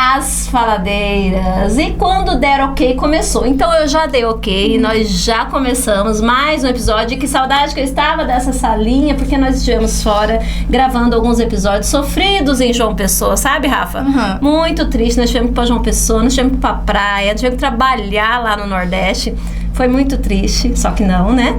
As Faladeiras. E quando der ok, começou. Então eu já dei ok, nós já começamos mais um episódio. Que saudade que eu estava dessa salinha, porque nós estivemos fora gravando alguns episódios sofridos em João Pessoa, sabe, Rafa? Muito triste, nós tivemos que ir pra João Pessoa, nós tivemos que ir pra praia, nós tivemos que trabalhar lá no Nordeste. Foi muito triste, só que não, né?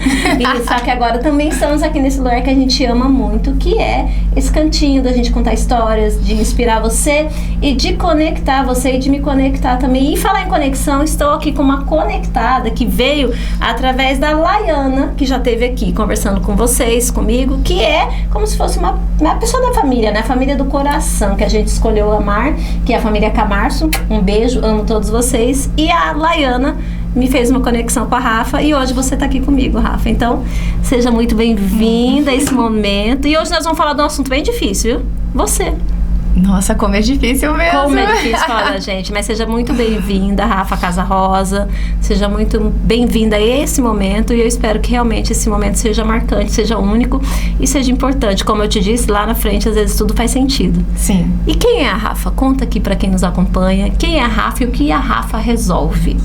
Só que agora também estamos aqui nesse lugar que a gente ama muito, que é esse cantinho da gente contar histórias, de inspirar você e de conectar você e de me conectar também. E falar em conexão, estou aqui com uma conectada que veio através da Laiana, que já esteve aqui conversando com vocês, comigo, que é como se fosse uma pessoa da família, né? A família do coração, que a gente escolheu amar, que é a família Camarço. Um beijo, amo todos vocês. E a Laiana me fez uma conexão com a Rafa e hoje você está aqui comigo, Rafa. Então, seja muito bem-vinda a esse momento. E hoje nós vamos falar de um assunto bem difícil, viu? Você. Nossa, como é difícil mesmo. Como é difícil falar da gente. Mas seja muito bem-vinda, Rafa Casa Rosa. Seja muito bem-vinda a esse momento. E eu espero que realmente esse momento seja marcante, seja único e seja importante. Como eu te disse, lá na frente, às vezes tudo faz sentido. Sim. E quem é a Rafa? Conta aqui para quem nos acompanha. Quem é a Rafa e o que a Rafa resolve?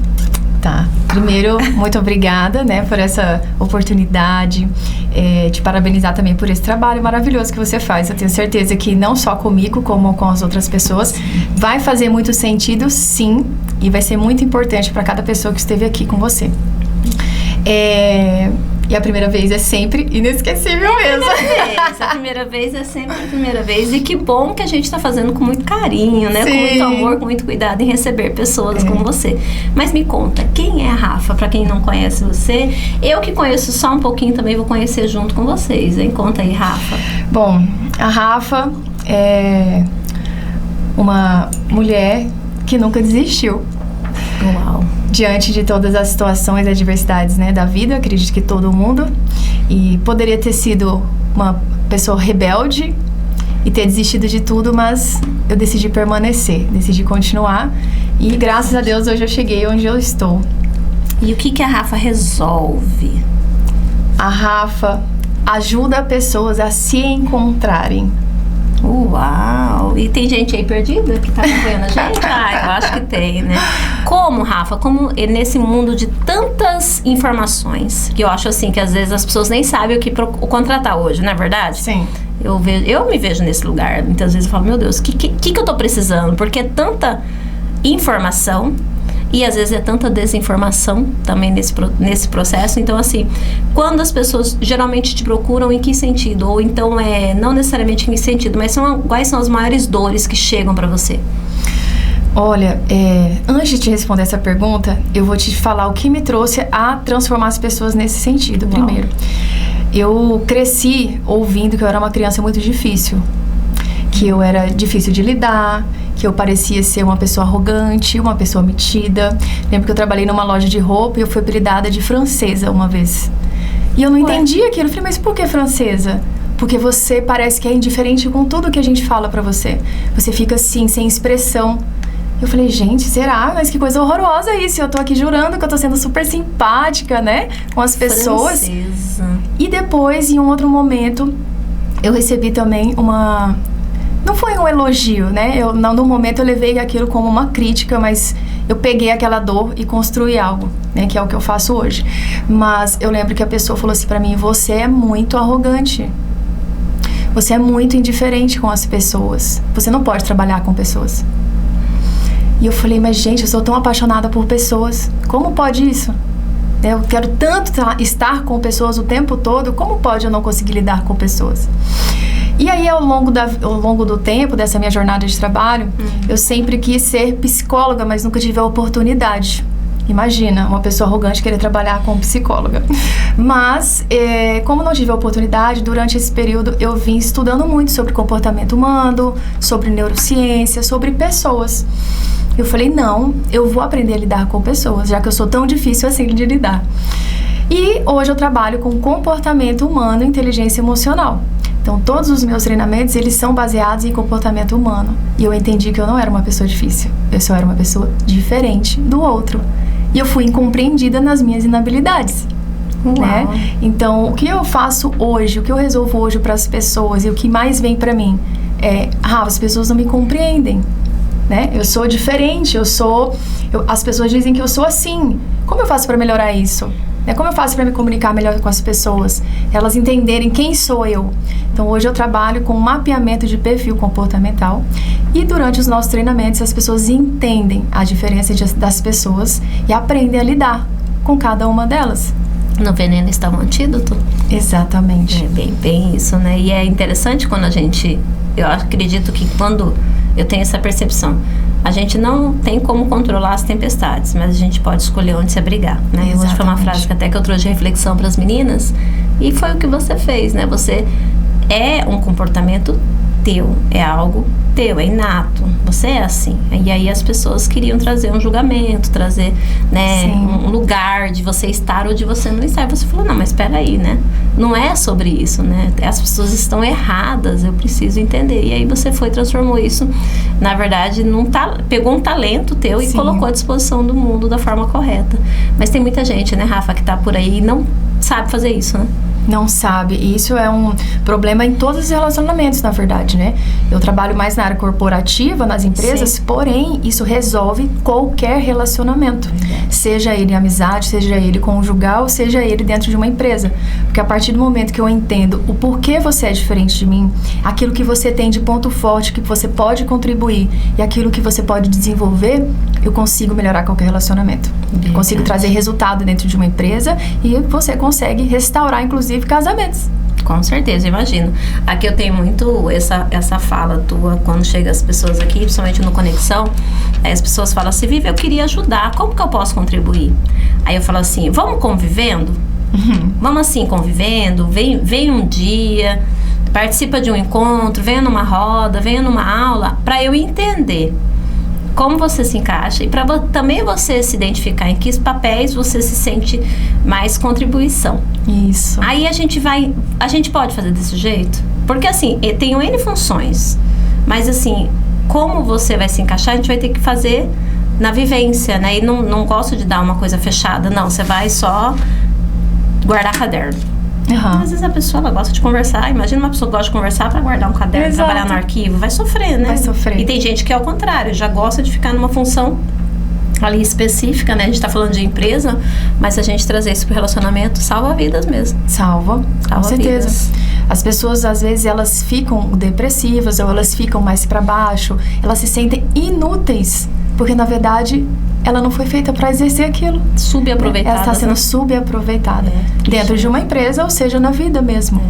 Tá. Primeiro, muito obrigada, né, por essa oportunidade, te parabenizar também por esse trabalho maravilhoso que você faz. Eu tenho certeza que não só comigo, como com as outras pessoas, vai fazer muito sentido, sim, e vai ser muito importante para cada pessoa que esteve aqui com você. E a primeira vez é sempre inesquecível mesmo. A primeira vez é sempre a primeira vez. E que bom que a gente está fazendo com muito carinho, né? Sim. Com muito amor, com muito cuidado em receber pessoas como você. Mas me conta, quem é a Rafa? Para quem não conhece você, eu que conheço só um pouquinho também vou conhecer junto com vocês, hein? Conta aí, Rafa. Bom, a Rafa é uma mulher que nunca desistiu. Uau! Diante de todas as situações e adversidades, né, da vida, eu acredito que todo mundo. E poderia ter sido uma pessoa rebelde e ter desistido de tudo, mas eu decidi permanecer, decidi continuar. E graças a Deus hoje eu cheguei onde eu estou. E o que a Rafa resolve? A Rafa ajuda pessoas a se encontrarem. Uau! E tem gente aí perdida que tá acompanhando a gente? Eu acho que tem, né? Como, Rafa? Como nesse mundo de tantas informações, que eu acho assim, que às vezes as pessoas nem sabem o que contratar hoje, não é verdade? Sim. Eu me vejo nesse lugar. Muitas vezes eu falo, meu Deus, o que eu tô precisando? Porque é tanta informação e às vezes é tanta desinformação também nesse processo. Então, assim, quando as pessoas geralmente te procuram, em que sentido? Ou então, não necessariamente em que sentido, mas quais são as maiores dores que chegam para você? Olha, antes de te responder essa pergunta, eu vou te falar o que me trouxe a transformar as pessoas nesse sentido. Uau. Primeiro, eu cresci ouvindo que eu era uma criança muito difícil, que eu era difícil de lidar, que eu parecia ser uma pessoa arrogante, uma pessoa metida. Lembro que eu trabalhei numa loja de roupa e eu fui apelidada de francesa uma vez. E eu não entendi aquilo. Eu falei, mas por que francesa? Porque você parece que é indiferente com tudo que a gente fala pra você. Você fica assim, sem expressão. Eu falei, gente, será? Mas que coisa horrorosa isso. Eu tô aqui jurando que eu tô sendo super simpática, né? Com as pessoas. Francesa. E depois, em um outro momento, eu recebi também uma... Não foi um elogio, né? No momento eu levei aquilo como uma crítica, mas eu peguei aquela dor e construí algo, né? Que é o que eu faço hoje. Mas eu lembro que a pessoa falou assim pra mim, você é muito arrogante. Você é muito indiferente com as pessoas. Você não pode trabalhar com pessoas. E eu falei, mas gente, eu sou tão apaixonada por pessoas. Como pode isso? Eu quero tanto estar com pessoas o tempo todo, como pode eu não conseguir lidar com pessoas? E aí, ao longo do tempo, dessa minha jornada de trabalho, eu sempre quis ser psicóloga, mas nunca tive a oportunidade. Imagina, uma pessoa arrogante querer trabalhar como psicóloga. Mas, como não tive a oportunidade, durante esse período eu vim estudando muito sobre comportamento humano, sobre neurociência, sobre pessoas. Eu falei, não, eu vou aprender a lidar com pessoas, já que eu sou tão difícil assim de lidar. E hoje eu trabalho com comportamento humano e inteligência emocional. Então, todos os meus treinamentos, eles são baseados em comportamento humano. E eu entendi que eu não era uma pessoa difícil. Eu só era uma pessoa diferente do outro. E eu fui incompreendida nas minhas inabilidades. Né? Então, o que eu faço hoje, o que eu resolvo hoje para as pessoas e o que mais vem para mim é, as pessoas não me compreendem. né? Eu sou diferente, as pessoas dizem que eu sou assim. Como eu faço para melhorar isso? Como eu faço para me comunicar melhor com as pessoas? Elas entenderem quem sou eu. Então, hoje eu trabalho com mapeamento de perfil comportamental e durante os nossos treinamentos as pessoas entendem a diferença das pessoas e aprendem a lidar com cada uma delas. No veneno está um antídoto? Exatamente. É bem isso, né? E é interessante quando eu acredito que quando eu tenho essa percepção, a gente não tem como controlar as tempestades, mas a gente pode escolher onde se abrigar, né? Exatamente. Hoje foi uma frase que até que eu trouxe de reflexão para as meninas, e foi o que você fez, né? Você é um comportamento teu, é algo teu, é inato, você é assim. E aí as pessoas queriam trazer um julgamento, trazer, né, um lugar de você estar ou de você não estar. Você falou, não, mas espera aí, né? Não é sobre isso, né? As pessoas estão erradas, eu preciso entender. E aí você transformou isso, na verdade, pegou um talento teu e colocou à disposição do mundo da forma correta. Mas tem muita gente, né, Rafa, que tá por aí e não sabe fazer isso, né? Não sabe. E isso é um problema em todos os relacionamentos, na verdade, né? Eu trabalho mais na área corporativa, nas empresas, porém, isso resolve qualquer relacionamento. Seja ele amizade, seja ele conjugal, seja ele dentro de uma empresa. Porque a partir do momento que eu entendo o porquê você é diferente de mim, aquilo que você tem de ponto forte, que você pode contribuir e aquilo que você pode desenvolver, eu consigo melhorar qualquer relacionamento. Eu consigo trazer resultado dentro de uma empresa e você consegue restaurar, inclusive, casamentos. Com certeza, imagino. Aqui eu tenho muito essa fala tua quando chega as pessoas aqui, principalmente no Conexão. Aí as pessoas falam assim, Vivi, eu queria ajudar, como que eu posso contribuir? Aí eu falo assim, vamos convivendo? Vamos assim, convivendo, vem um dia, participa de um encontro, venha numa roda, venha numa aula, para eu entender como você se encaixa e para também você se identificar em que papéis você se sente mais contribuição. Isso. Aí a gente pode fazer desse jeito? Porque assim, tem N funções, mas assim, como você vai se encaixar, a gente vai ter que fazer na vivência, né? E não gosto de dar uma coisa fechada, não, você vai só guardar caderno. Às vezes a pessoa ela gosta de conversar. Imagina uma pessoa que gosta de conversar para guardar um caderno, Exato. Trabalhar no arquivo. Vai sofrer, né? Vai sofrer. E tem gente que é ao contrário, já gosta de ficar numa função ali específica, né? A gente tá falando de empresa, mas a gente trazer isso pro relacionamento salva vidas mesmo. Salva com certeza. Vidas. As pessoas, às vezes, elas ficam depressivas ou elas ficam mais para baixo. Elas se sentem inúteis, porque, na verdade, ela não foi feita para exercer aquilo. Subaproveitada. Ela está sendo subaproveitada. Dentro de uma empresa, ou seja, na vida mesmo.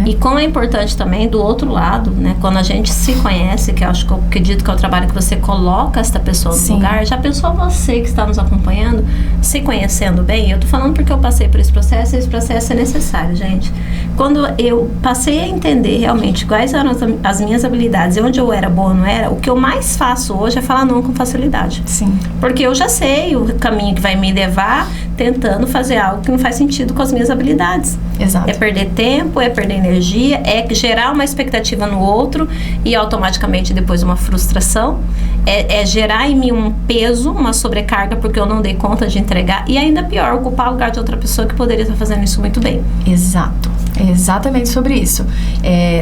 E como é importante também, do outro lado, né? Quando a gente se conhece, que eu acredito que é o trabalho que você coloca esta pessoa no lugar. Já pensou você que está nos acompanhando, se conhecendo bem? Eu tô falando porque eu passei por esse processo, e esse processo é necessário, gente. Quando eu passei a entender realmente quais eram as minhas habilidades e onde eu era boa ou não era, o que eu mais faço hoje é falar não com facilidade. Sim. Porque eu já sei o caminho que vai me levar tentando fazer algo que não faz sentido com as minhas habilidades. Exato. É perder tempo, é perder energia, é gerar uma expectativa no outro e automaticamente depois uma frustração. É gerar em mim um peso, uma sobrecarga porque eu não dei conta de entregar e ainda pior, ocupar o lugar de outra pessoa que poderia estar fazendo isso muito bem. Exato. É exatamente sobre isso.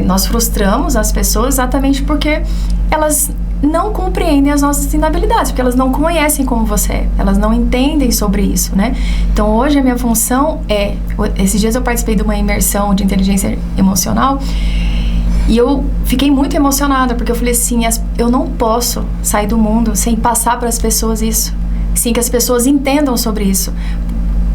Nós frustramos as pessoas exatamente porque elas não compreendem as nossas inabilidades, porque elas não conhecem como você é, elas não entendem sobre isso, né? Então, hoje a minha função esses dias eu participei de uma imersão de inteligência emocional e eu fiquei muito emocionada, porque eu falei assim, eu não posso sair do mundo sem passar para as pessoas isso, sim, que as pessoas entendam sobre isso.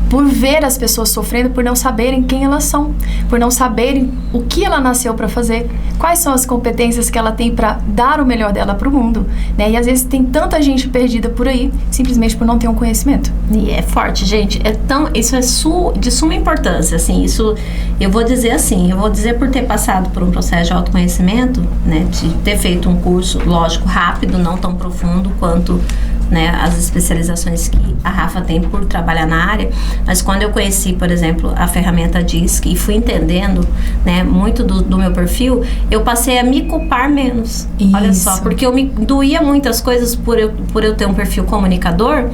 Por ver as pessoas sofrendo, por não saberem quem elas são, por não saberem o que ela nasceu para fazer, quais são as competências que ela tem para dar o melhor dela para o mundo, né? E às vezes tem tanta gente perdida por aí, simplesmente por não ter um conhecimento. E é forte, gente. Isso é de suma importância, assim. Isso, eu vou dizer por ter passado por um processo de autoconhecimento, né? De ter feito um curso, lógico, rápido, não tão profundo quanto, né, as especializações que a Rafa tem por trabalhar na área, mas quando eu conheci, por exemplo, a ferramenta DISC e fui entendendo, né, muito do meu perfil, eu passei a me culpar menos. Isso. Olha só, porque eu me doía muitas coisas por eu ter um perfil comunicador,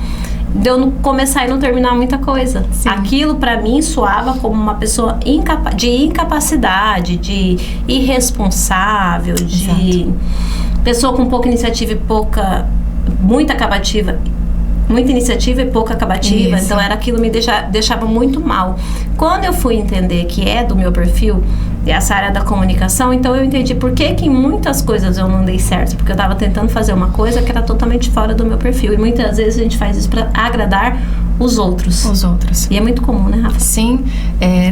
de eu não começar e não terminar muita coisa. Sim. Aquilo pra mim soava como uma pessoa de incapacidade, de irresponsável, pessoa com pouca iniciativa e muita acabativa. Muita iniciativa e pouca acabativa. Isso. Então, aquilo me deixava muito mal. Quando eu fui entender que é do meu perfil, essa área da comunicação, então eu entendi por que em muitas coisas eu não dei certo. Porque eu estava tentando fazer uma coisa que era totalmente fora do meu perfil. E muitas vezes a gente faz isso para agradar os outros. Os outros. E é muito comum, né, Rafa? Sim.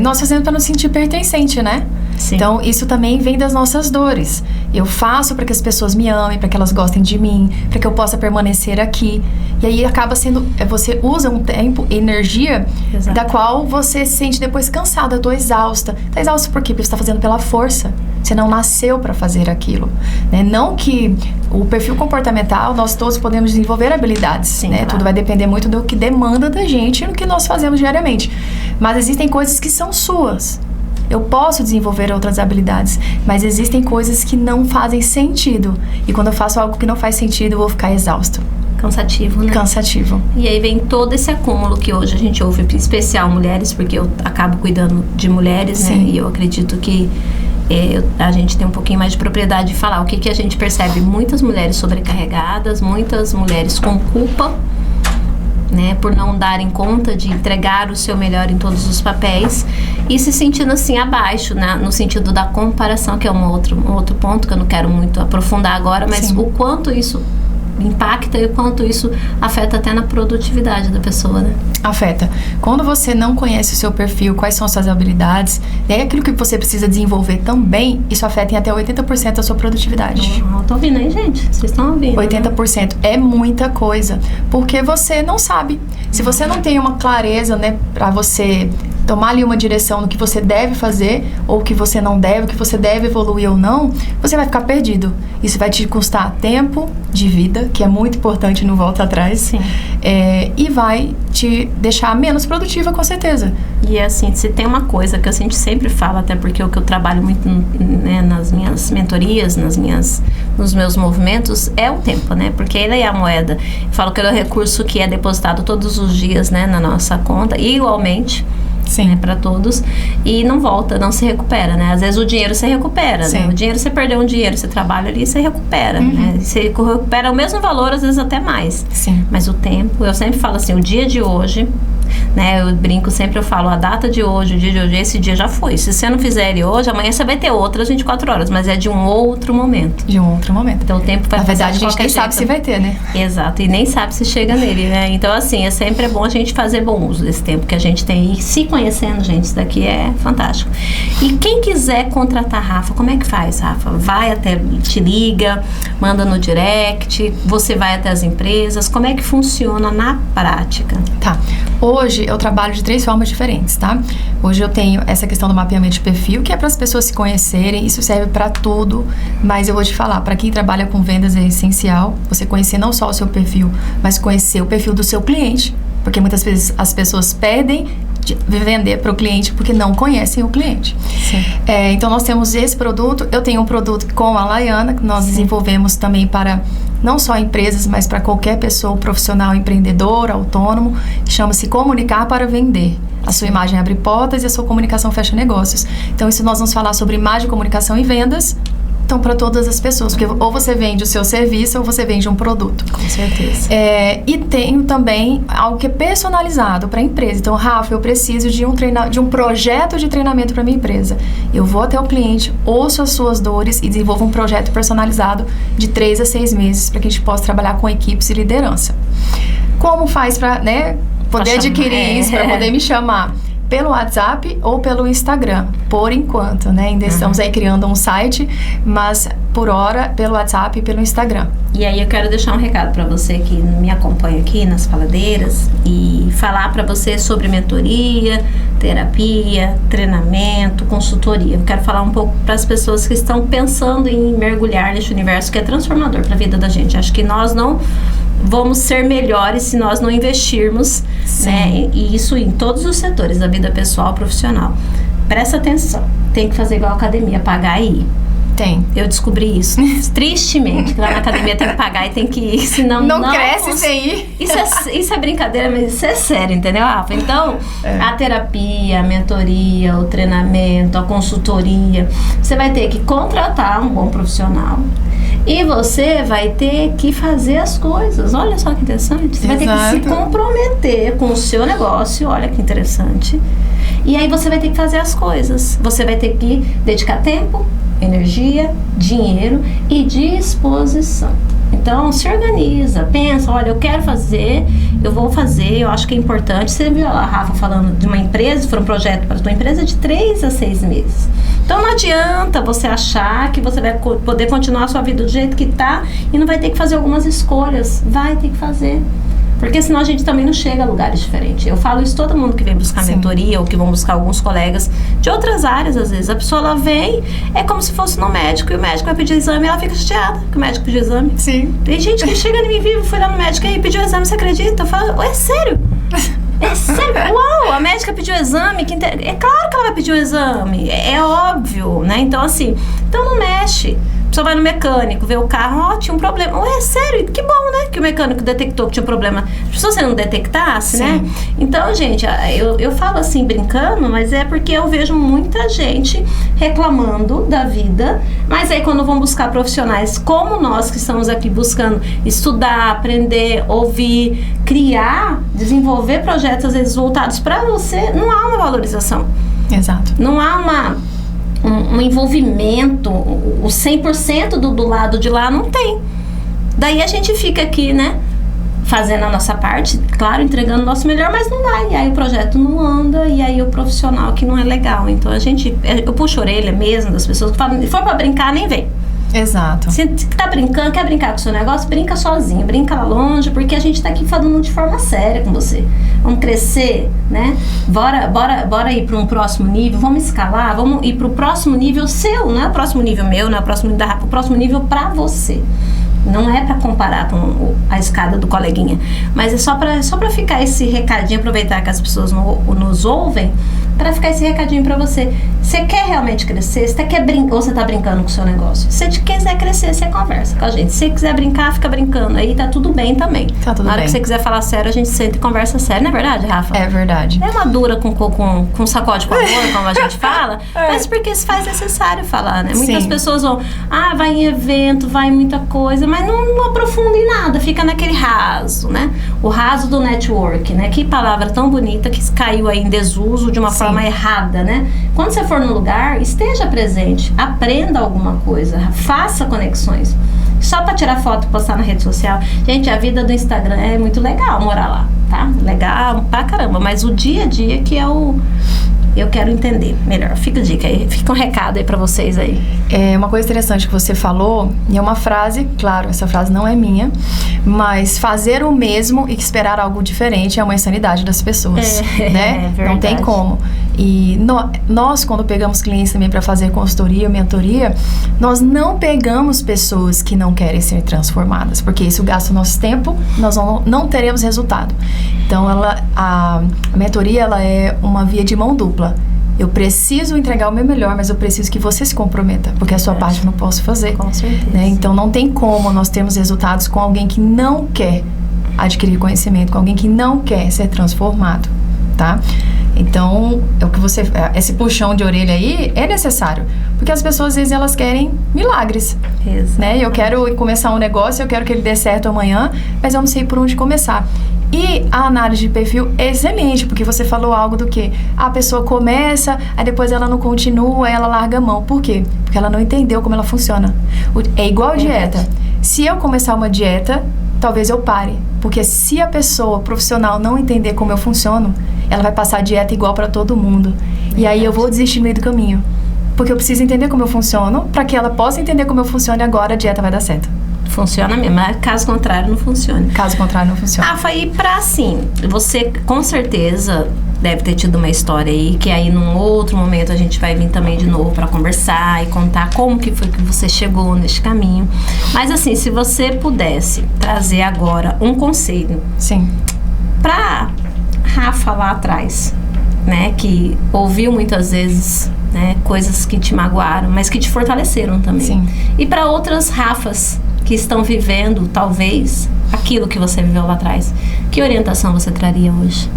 Nós fazemos para nos sentir pertencente, né? Sim. Então, isso também vem das nossas dores. Eu faço para que as pessoas me amem, para que elas gostem de mim, para que eu possa permanecer aqui. E aí acaba sendo... Você usa um tempo, energia, Exato. da qual você se sente depois cansada. Eu tô exausta. Tá exausta por quê? Porque você tá fazendo pela força. Você não nasceu para fazer aquilo. Né? Não que o perfil comportamental, nós todos podemos desenvolver habilidades. Sim, né? claro. Tudo vai depender muito do que demanda da gente e do que nós fazemos diariamente. Mas existem coisas que são suas. Eu posso desenvolver outras habilidades, mas existem coisas que não fazem sentido. E quando eu faço algo que não faz sentido, eu vou ficar exausto. Cansativo, né? Cansativo. E aí vem todo esse acúmulo que hoje a gente ouve, em especial mulheres, porque eu acabo cuidando de mulheres, né? Sim. E eu acredito que a gente tem um pouquinho mais de propriedade de falar. O que a gente percebe? Muitas mulheres sobrecarregadas, muitas mulheres com culpa, né, por não darem conta de entregar o seu melhor em todos os papéis e se sentindo assim abaixo, né, no sentido da comparação, que é um outro ponto que eu não quero muito aprofundar agora, mas Sim. o quanto isso impacta e o quanto isso afeta até na produtividade da pessoa, né? Afeta. Quando você não conhece o seu perfil, quais são as suas habilidades, e aí aquilo que você precisa desenvolver também, isso afeta em até 80% da sua produtividade. Eu tô ouvindo aí, gente? Vocês estão ouvindo? 80% é muita coisa, porque você não sabe. Se você não tem uma clareza, né, pra você tomar ali uma direção no que você deve fazer, ou o que você não deve, o que você deve evoluir ou não, você vai ficar perdido. Isso vai te custar tempo de vida, que é muito importante, não volta atrás. Sim. E vai te deixar menos produtiva, com certeza. E assim, se tem uma coisa que a gente sempre fala, até porque o que eu trabalho muito, né, nas minhas mentorias, nos meus movimentos, é o tempo, né? Porque ele é a moeda. Eu falo que ele é o recurso que é depositado todos os dias, né, na nossa conta, igualmente. Sim. Né, para todos, e não volta, não se recupera, né? Às vezes o dinheiro você recupera, né? O dinheiro, você perdeu um dinheiro, você trabalha ali, você recupera, né? Você recupera o mesmo valor, às vezes até mais. Sim. Mas o tempo, eu sempre falo assim, o dia de hoje, né? Eu brinco sempre, eu falo, a data de hoje, o dia de hoje, esse dia já foi. Se você não fizer ele hoje, amanhã você vai ter outras 24 horas, mas é de um outro momento. De um outro momento. Então o tempo vai Na passar verdade, de a gente nem qualquer sabe jeito. se vai ter, né? Exato, e nem sabe se chega nele, né? Então, assim, sempre é bom a gente fazer bom uso desse tempo que a gente tem. E se conhecendo, gente, isso daqui é fantástico. E quem quiser contratar a Rafa, como é que faz, Rafa? Vai até, te liga, manda no direct, você vai até as empresas, como é que funciona na prática? Tá. Hoje eu trabalho de 3 formas diferentes, tá? Hoje eu tenho essa questão do mapeamento de perfil, que é para as pessoas se conhecerem, isso serve para tudo, mas eu vou te falar, para quem trabalha com vendas é essencial você conhecer não só o seu perfil, mas conhecer o perfil do seu cliente, porque muitas vezes as pessoas perdem de vender para o cliente porque não conhecem o cliente. Sim. Então nós temos esse produto, eu tenho um produto com a Laiana, que nós desenvolvemos também para não só empresas, mas para qualquer pessoa, profissional, empreendedor, autônomo, que chama-se Comunicar para Vender. A sua imagem abre portas e a sua comunicação fecha negócios. Então isso nós vamos falar sobre imagem, comunicação e vendas. Então, para todas as pessoas, porque ou você vende o seu serviço ou você vende um produto. Com certeza. E tenho também algo que é personalizado para a empresa. Então, Rafa, eu preciso de um projeto de treinamento para minha empresa. Eu vou até o cliente, ouço as suas dores e desenvolvo um projeto personalizado de 3 a 6 meses para que a gente possa trabalhar com equipes e liderança. Como faz para, né, poder adquirir isso, para poder me chamar? Pelo WhatsApp ou pelo Instagram, por enquanto, né? Ainda estamos aí criando um site, mas por hora pelo WhatsApp e pelo Instagram. E aí eu quero deixar um recado para você que me acompanha aqui nas faladeiras e falar para você sobre mentoria, terapia, treinamento, consultoria. Eu quero falar um pouco para as pessoas que estão pensando em mergulhar neste universo que é transformador para a vida da gente. Acho que nós não vamos ser melhores se nós não investirmos, né? E isso em todos os setores da vida pessoal, profissional. Presta atenção, tem que fazer igual a academia, pagar e ir. Tem. Eu descobri isso, tristemente, que lá na academia tem que pagar e tem que ir, senão não cresce sem ir. Isso é brincadeira, mas isso é sério, entendeu, Rafa? Então, a terapia, a mentoria, o treinamento, a consultoria, você vai ter que contratar um bom profissional. E você vai ter que fazer as coisas. Olha só que interessante. Você vai ter que se comprometer com o seu negócio. Olha que interessante. E aí você vai ter que fazer as coisas. Você vai ter que dedicar tempo, energia, dinheiro e disposição. Então, se organiza, pensa, olha, eu quero fazer, eu vou fazer, eu acho que é importante. Você viu a Rafa falando de uma empresa, se for um projeto para a tua empresa, de 3 a 6 meses. Então, não adianta você achar que você vai poder continuar a sua vida do jeito que está e não vai ter que fazer algumas escolhas. Vai ter que fazer. Porque senão a gente também não chega a lugares diferentes. Eu falo isso todo mundo que vem buscar mentoria ou que vão buscar alguns colegas de outras áreas, às vezes. A pessoa, ela vem, é como se fosse no médico, e o médico vai pedir exame e ela fica chateada que o médico pediu exame. Sim. Tem gente que chega em mim vivo, foi lá no médico e pediu exame, você acredita? Eu falo, é sério? É sério? Uau, a médica pediu exame, é claro que ela vai pedir o exame, é óbvio, né? Então, assim, não mexe. A pessoa vai no mecânico, vê o carro, tinha um problema. Ué, sério? Que bom, né? Que o mecânico detectou que tinha um problema. Se você não detectasse, né? Então, gente, eu falo assim, brincando, mas é porque eu vejo muita gente reclamando da vida, mas aí quando vão buscar profissionais como nós, que estamos aqui buscando estudar, aprender, ouvir, criar, desenvolver projetos, às vezes, voltados para você, não há uma valorização. Exato. Não há um envolvimento, o 100% do lado de lá não tem. Daí a gente fica aqui, né, fazendo a nossa parte, claro, entregando o nosso melhor, mas não vai. E aí o projeto não anda, e aí o profissional que não é legal. Então eu puxo a orelha mesmo das pessoas que falam, se for pra brincar, nem vem. Exato. Se tá brincando, quer brincar com o seu negócio, brinca sozinho, brinca lá longe, porque a gente tá aqui falando de forma séria com você. Vamos crescer, né? Bora ir para um próximo nível, vamos escalar, vamos ir para o próximo nível seu, não é o próximo nível meu, não é o próximo nível da Rafa, o próximo nível para você. Não é para comparar com a escada do coleguinha, mas é só para ficar esse recadinho, aproveitar que as pessoas nos ouvem, para ficar esse recadinho para você. Você quer realmente crescer? Você quer ou você tá brincando com o seu negócio? Se você quiser crescer, você conversa com a gente. Se você quiser brincar, fica brincando. Aí tá tudo bem também. Tá tudo bem. Na hora que você quiser falar sério, a gente senta e conversa sério. Não é verdade, Rafa? É verdade. É madura com sacode com amor, como a gente fala, mas porque se faz necessário falar, né? Muitas pessoas vão, vai em evento, vai em muita coisa, mas não aprofunda em nada, fica naquele raso, né? O raso do network, né? Que palavra tão bonita que caiu aí em desuso de uma forma errada, né? Quando você for no lugar, esteja presente, aprenda alguma coisa, faça conexões. Só pra tirar foto e postar na rede social. Gente, a vida do Instagram é muito legal morar lá, tá? Legal pra caramba, mas o dia a dia que é eu quero entender melhor. Fica a dica aí, fica um recado aí pra vocês aí. É uma coisa interessante que você falou, e é uma frase, claro, essa frase não é minha, mas fazer o mesmo e esperar algo diferente é uma insanidade das pessoas, né? É não tem como. E nós, quando pegamos clientes também para fazer consultoria, mentoria, nós não pegamos pessoas que não querem ser transformadas, porque isso gasta o nosso tempo, nós não teremos resultado. Então, a mentoria, ela é uma via de mão dupla. Eu preciso entregar o meu melhor, mas eu preciso que você se comprometa, porque a sua parte eu não posso fazer. Com certeza. Né? Então, não tem como nós termos resultados com alguém que não quer adquirir conhecimento, com alguém que não quer ser transformado, tá? Então, esse puxão de orelha aí é necessário, porque as pessoas, às vezes, elas querem milagres, né? Eu quero começar um negócio, eu quero que ele dê certo amanhã, mas eu não sei por onde começar. E a análise de perfil é excelente, porque você falou algo do que a pessoa começa, aí depois ela não continua, ela larga a mão. Por quê? Porque ela não entendeu como ela funciona. É igual dieta. Se eu começar uma dieta, talvez eu pare. Porque se a pessoa profissional não entender como eu funciono, ela vai passar a dieta igual para todo mundo. E aí eu vou desistir no meio do caminho. Porque eu preciso entender como eu funciono, para que ela possa entender como eu funciono e agora a dieta vai dar certo. Funciona mesmo, mas caso contrário não funciona. Caso contrário não funciona. Rafa, e pra assim, você com certeza deve ter tido uma história aí, que aí num outro momento a gente vai vir também de novo pra conversar e contar como que foi que você chegou neste caminho. Mas assim, se você pudesse trazer agora um conselho. Sim. Pra Rafa lá atrás, né, que ouviu muitas vezes, né, coisas que te magoaram, mas que te fortaleceram também. Sim. E pra outras Rafas que estão vivendo, talvez, aquilo que você viveu lá atrás, que orientação você traria hoje?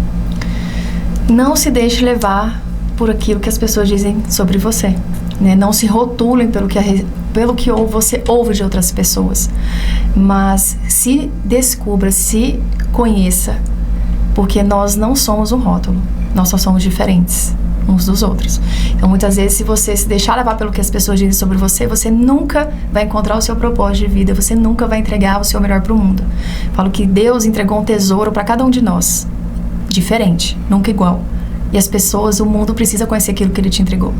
Não se deixe levar por aquilo que as pessoas dizem sobre você. né? Não se rotulem pelo que você ouve de outras pessoas, mas se descubra, se conheça, porque nós não somos um rótulo, nós só somos diferentes uns dos outros. Então, muitas vezes, se você se deixar levar pelo que as pessoas dizem sobre você, você nunca vai encontrar o seu propósito de vida, você nunca vai entregar o seu melhor para o mundo. Falo que Deus entregou um tesouro para cada um de nós, diferente, nunca igual. E as pessoas, o mundo precisa conhecer aquilo que Ele te entregou.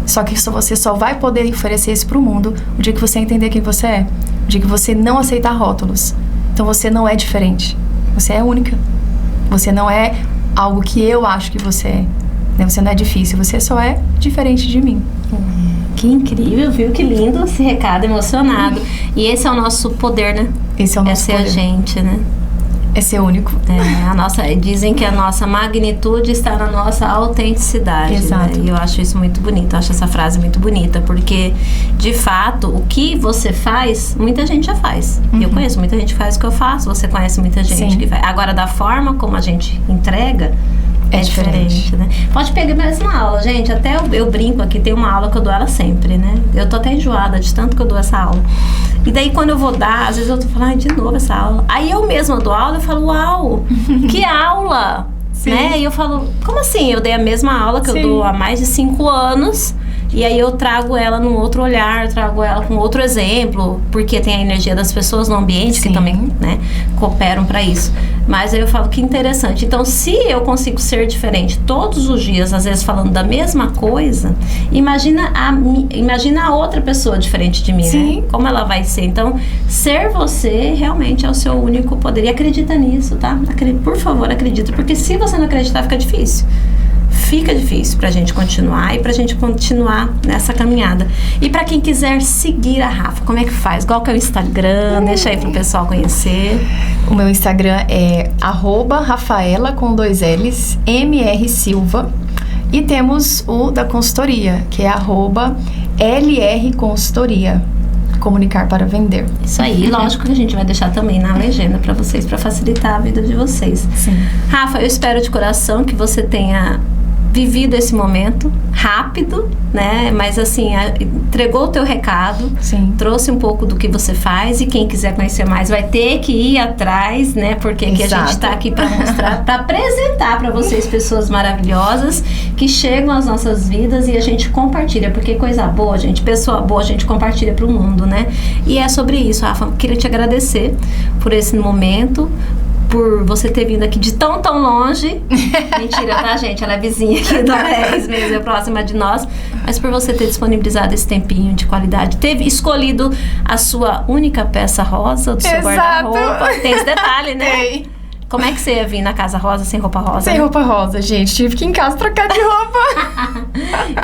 Só que você só vai poder oferecer isso para o mundo o dia que você entender quem você é, o dia que você não aceitar rótulos. Então, você não é diferente, você é única. Você não é algo que eu acho que você é. Você não é difícil, você só é diferente de mim. Que incrível, viu? Que lindo esse recado emocionado. E esse é o nosso poder, né? Esse é o nosso poder. É ser a gente, né? É ser único. Dizem que a nossa magnitude está na nossa autenticidade. Exato. Né? E eu acho isso muito bonito, eu acho essa frase muito bonita, porque, de fato, o que você faz, muita gente já faz. Eu conheço muita gente que faz o que eu faço, você conhece muita gente que faz. Agora, da forma como a gente entrega, é diferente, né? Pode pegar mais uma aula, gente. Até eu brinco aqui, tem uma aula que eu dou ela sempre, né? Eu tô até enjoada de tanto que eu dou essa aula. E daí, quando eu vou dar, às vezes eu tô falando, de novo essa aula. Aí eu mesma dou aula e falo, uau, que aula! Né? E eu falo, como assim? Eu dei a mesma aula que eu dou há mais de 5 anos. E aí eu trago ela num outro olhar, trago ela com outro exemplo, porque tem a energia das pessoas no ambiente que também, né, cooperam para isso. Mas aí eu falo que interessante. Então, se eu consigo ser diferente todos os dias, às vezes falando da mesma coisa, imagina a outra pessoa diferente de mim, né? Como ela vai ser. Então, ser você realmente é o seu único poder. E acredita nisso, tá? Por favor, acredita. Porque se você não acreditar, fica difícil. Fica difícil pra gente continuar e pra gente continuar nessa caminhada. E pra quem quiser seguir a Rafa, como é que faz? Qual que é o Instagram? Deixa aí pro pessoal conhecer. O meu Instagram é @Rafaela com 2 L's, MR Silva. E temos o da consultoria, que é @LR Consultoria. Comunicar para vender. Isso aí, lógico que a gente vai deixar também na legenda para vocês, para facilitar a vida de vocês. Sim. Rafa, eu espero de coração que você tenha vivido esse momento rápido, né? Mas assim, entregou o teu recado, trouxe um pouco do que você faz, e quem quiser conhecer mais vai ter que ir atrás, né? Porque aqui a gente está aqui para mostrar, para apresentar para vocês pessoas maravilhosas que chegam às nossas vidas e a gente compartilha, porque coisa boa, gente, pessoa boa, a gente compartilha para o mundo, né? E é sobre isso, Rafa. Queria te agradecer por esse momento, por você ter vindo aqui de tão longe. Mentira, tá, gente? Ela é vizinha aqui do 10 meses, é próxima de nós. Mas por você ter disponibilizado esse tempinho de qualidade, ter escolhido a sua única peça rosa do seu guarda-roupa. Tem esse detalhe, né? Tem. Como é que você ia vir na casa rosa sem roupa rosa? Sem roupa rosa, gente. Tive que ir em casa trocar de roupa.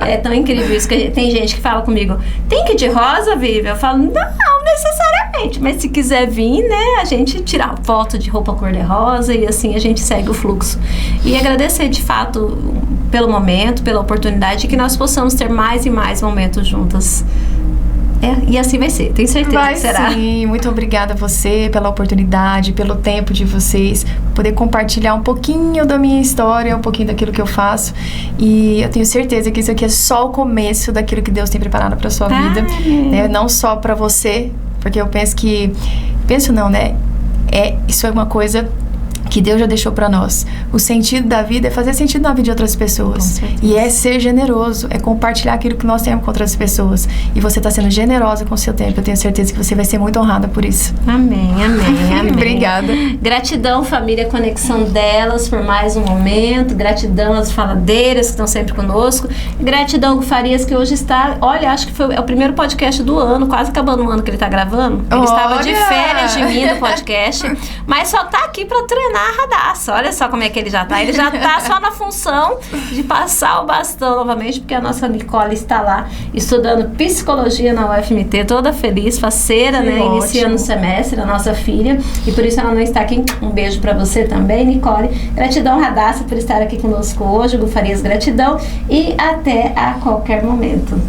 É tão incrível isso, que tem gente que fala comigo, tem que ir de rosa, Vivi? Eu falo, não necessariamente, mas se quiser vir, né, a gente tira foto de roupa cor-de-rosa e assim a gente segue o fluxo. E agradecer, de fato, pelo momento, pela oportunidade, que nós possamos ter mais e mais momentos juntas. E assim vai ser, tenho certeza que será. Sim, muito obrigada a você pela oportunidade, pelo tempo de vocês, poder compartilhar um pouquinho da minha história, um pouquinho daquilo que eu faço. E eu tenho certeza que isso aqui é só o começo daquilo que Deus tem preparado para sua vida, né? Não só para você, porque eu penso não, né? Isso é uma coisa que Deus já deixou pra nós. O sentido da vida é fazer sentido na vida de outras pessoas. E é ser generoso, é compartilhar aquilo que nós temos com outras pessoas. E você tá sendo generosa com o seu tempo. Eu tenho certeza que você vai ser muito honrada por isso. Amém. Obrigada. Gratidão, família Conexão Delas, por mais um momento. Gratidão às faladeiras que estão sempre conosco. Gratidão, Farias, que hoje está... Olha, acho que é o primeiro podcast do ano, quase acabando o ano que ele tá gravando. Ele estava de férias de mim no podcast, mas só tá aqui pra treinar a radaça. Olha só como é que ele já tá. Ele já tá só na função de passar o bastão novamente, porque a nossa Nicole está lá estudando psicologia na UFMT, toda feliz, faceira, né? Ótimo. Iniciando o semestre, a nossa filha. E por isso ela não está aqui. Um beijo pra você também, Nicole. Gratidão, Radassa, por estar aqui conosco hoje. Gu Farias, gratidão. E até a qualquer momento.